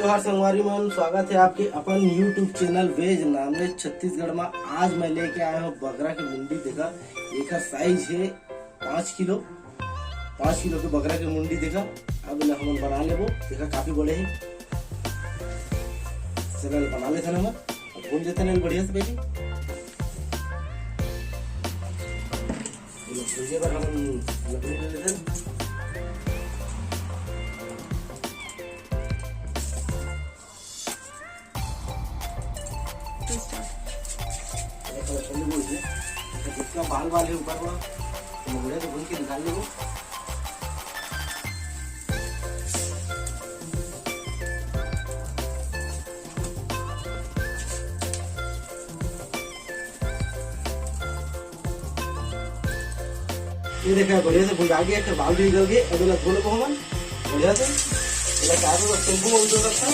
जोहार संगवारी मन, स्वागत है आपके अपन YouTube channel veg non veg Chhattisgarh में। आज मैं लेके आया हूँ बकरा की मुंडी। देखा एक साइज है 5 किलो, 5 किलो के बकरा की मुंडी। देखा अब हम बना ले वो। देखा काफी बड़े हैं, चल बना लेते हम। भून देते हैं बढ़िया से पहले। भूनने पर हम लकड़ी ले लेते हैं। जिसका बाल बाल है ऊपर वो मुगड़े तो भून के निकाल ले वो। ये देखा बढ़िया से भुजा गया, फिर बाल भी निकल गए। अब इला धो लो हम बढ़िया से। इला चारों शैम्पू और जो रखा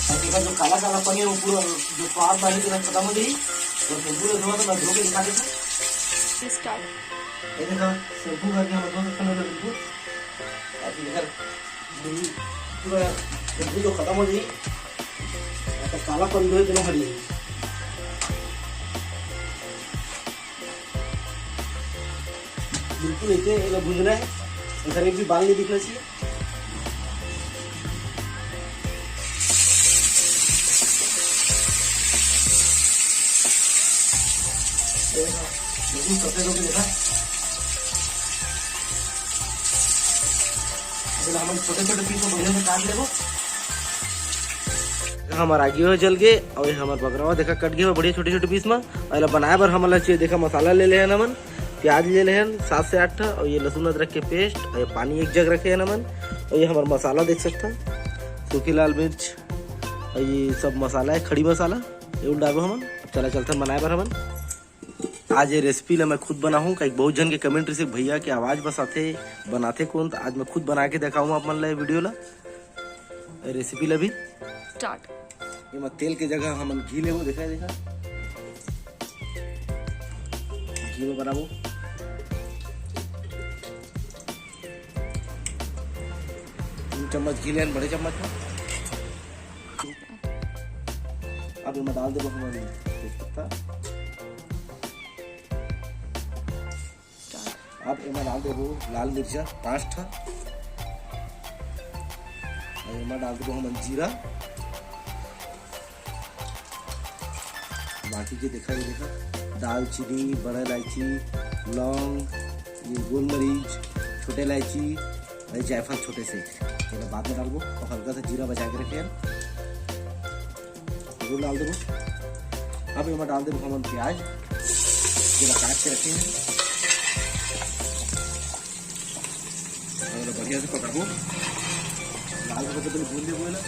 ताकि जो काला काला पानी है वो पूरा जो स्वाद बाहर की खत्म हो जाए। तो शैम्पू से धोआ तो मैं धो के दिखा देता। ये देखा शैम्पू करके हम धो सकते हैं बिल्कुल। ताकि इधर पूरा शैम्पू जो खत्म हो जाए तो काला पानी जो है दोनों हट जाए। बिल्कुल ऐसे भूजना है, इधर एक भी बाल नहीं दिखना चाहिए। बिल्कुल सफेद होकर देखा। हम छोटे छोटे पीस को बढ़िया से काट लेबो। हमारा आगे जल गए और हमारा बकरा देखा कट गया बढ़िया छोटे छोटे पीस में। और बनाए बर हमला चाहिए देखा मसाला ले ले नमन, प्याज ले लें 7 से 8 और ये लहसुन अदरक के पेस्ट और ये पानी एक जग रखे हैं नमन। और ये हमारा मसाला देख सकता है, सूखी लाल मिर्च और ये सब मसाला है, खड़ी मसाला ये डालो हमन। चला चलते बनाए बर हमन। आज ये रेसिपी ला मैं खुद बना हूँ। कई बहुत जन के कमेंट से भैया की आवाज बस आते बनाते कौन, तो आज मैं खुद बना के दिखाऊँ आप मन ला वीडियो ला रेसिपी ला भी स्टार्ट। ये मैं तेल के जगह हम घी ले देखा देखा घी में बनाबो। चम्मच घी लेन बड़े चम्मच में। अब मैं डाल देबो हमारे तेजपत्ता। अब मैं डाल देबो लाल मिर्चा 5 ठा। मैं डाल देबो हम जीरा। बाकी के देखा ये देखा दालचीनी, बड़ा इलायची, लौंग, ये गोल मरीच, छोटे इलायची और जायफल छोटे से बाद में डालबो। और हल्का सा जीरा बचा के रखे जरूर डाल देबो। अब मैं डाल देबो हम प्याज जो काट के रखे हैं। बढ़िया से पकाबो, लाल होते पहले भून देबो ना।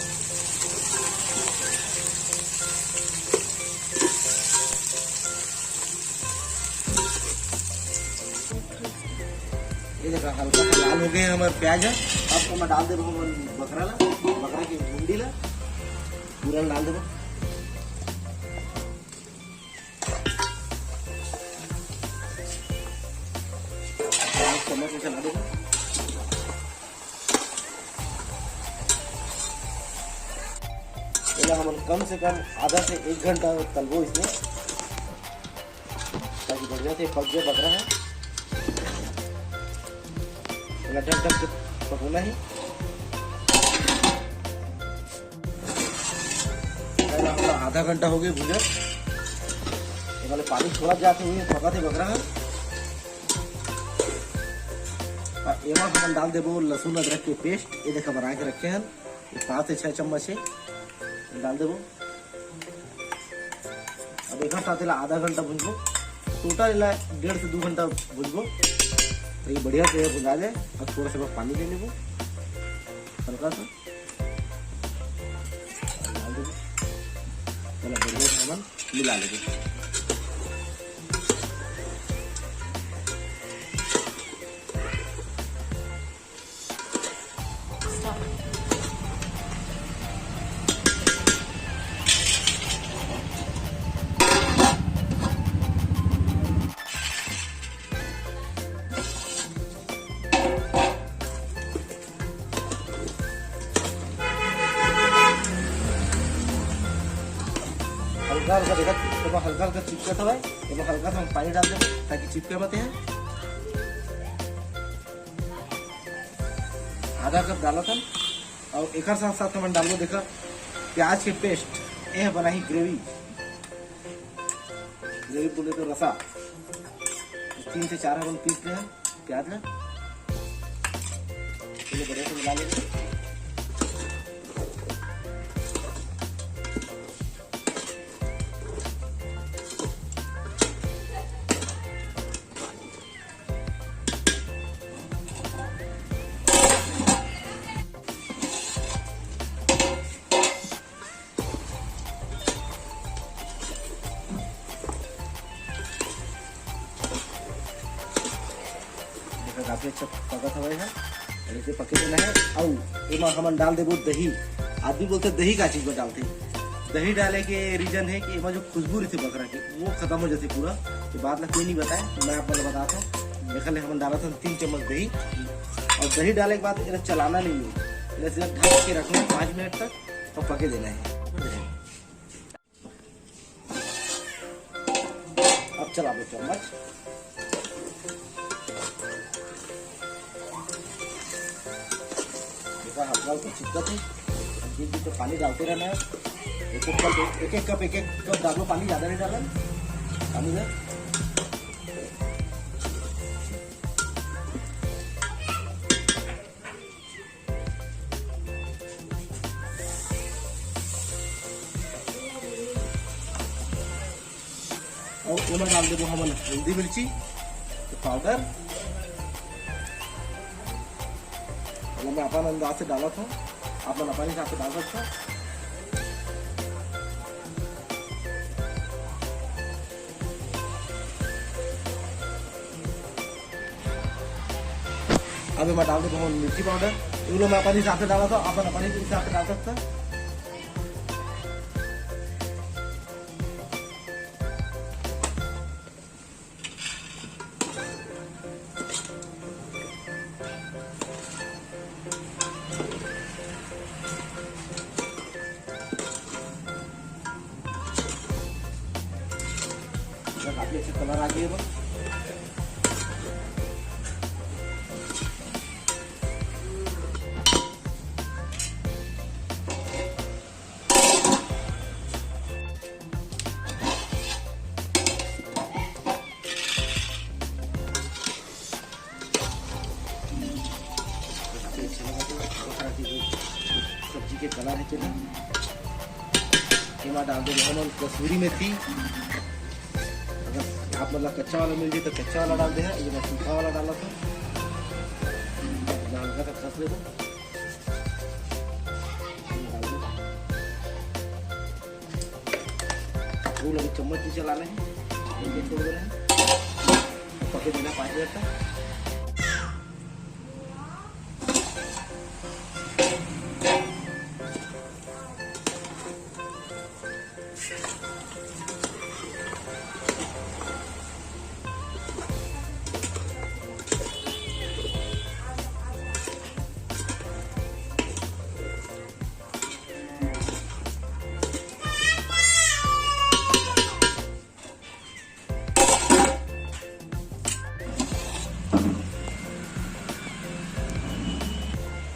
ये देखा हल्का सा लाल हो गए हमारे प्याज। अब तो मैं डाल देबो हम बकरा ला, बकरा की मुंडी ला पूरा डाल देबो। चम्मच से चला देबो। हम कम से कम आधा से 1 घंटा तलबो इसमें, ताकि बढ़िया से पक जाए बकरा है। ढक ढक के पकना ही। आधा घंटा हो गया भुजा। ये वाले पानी थोड़ा जाते हुए पका थे बकरा है। एवं हम डाल देबो लहसुन अदरक के पेस्ट। ये देखा बना के रखे हैं 5 से 6 चम्मच है डाल देबो। अब एक साथ आधा घंटा भुजबो। टोटल 1.5 से 2 घंटा भुजबो। तो ये बढ़िया से भुजा जाए। और थोड़ा सा पानी ले लेबो हल्का सा डाल देबो। चलो बढ़िया से हम मिला लेंगे। हल्का हल्का देखा तो हल्का हल्का चिपका था भाई, तो हल्का सा हम पानी डाल दें ताकि चिपके मत है। आधा कप डाला था और एक साथ साथ हम डालो देखा प्याज के पेस्ट, यह बना ही ग्रेवी बोले तो रसा 3 से 4 हम पीस रहे हैं प्याज में, बढ़िया से मिला लेंगे। काफी अच्छा पका था है, ऐसे पके देना है। और एमा हम डाल देबो दही। आदमी बोलते दही का चीज को डालते, दही डाले के रीजन है कि एमा जो खुशबू रहती बकरा की वो खत्म हो जाती पूरा, तो बाद में कोई नहीं बताए तो मैं आपको बताता हूँ। देखा ले हम डाला था 3 चम्मच दही, और दही डाले के बाद इन्हें चलाना नहीं है, इन्हें सिर्फ ढक के रखना है 5 मिनट तक और पके देना है। अब चला दो चम्मच, हल्का हल्का चिपका थे, बीच तो पानी डालते रहना है। एक कप डालो पानी, ज्यादा नहीं डाला पानी में। और उसमें डाल देंगे हम हल्दी मिर्ची पाउडर, मैं अपन अंदाज से डाला था, आप अपन हिसाब से डाल सकते। अभी मैं डाल दूँ मिर्ची पाउडर, इन लोग मैं अपन हिसाब से डाला था, अपन अपन हिसाब से डाल सकता। काफी अच्छे कलर आ गए। सब्जी के कलर है चला, डाल दो हम कसूरी मेथी। आप मतलब कच्चा वाला मिल जाए तो कच्चा वाला डाल दे, ये मैं सूखा वाला डाला था, हल्का सा खस ले दो, वो लगे चम्मच भी चलाना है, छोड़ देना है, पके देना 5 मिनट तक।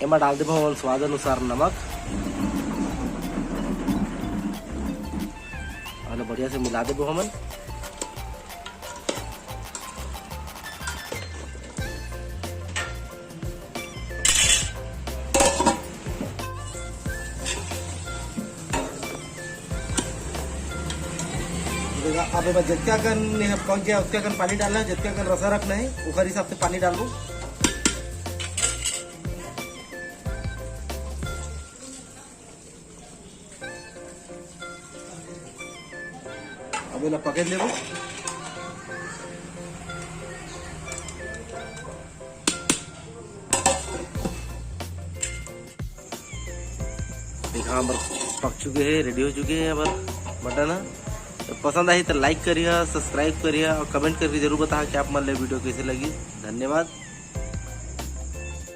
एमा डाल दे हम स्वाद अनुसार नमक, और बढ़िया से मिला दे हम। अब जितना कन पक गया उसका कन पानी डालना है, जितना कन रसा रखना है उस हिसाब से पानी डाल दो। अब इला पकड़ लेबो। देखा हमारे पक चुके हैं, रेडी हो चुके हैं हमारे मटन। तो पसंद आई तो लाइक करिए, सब्सक्राइब करिए और कमेंट करके जरूर बताएं कि आप मान वीडियो कैसे लगी। धन्यवाद।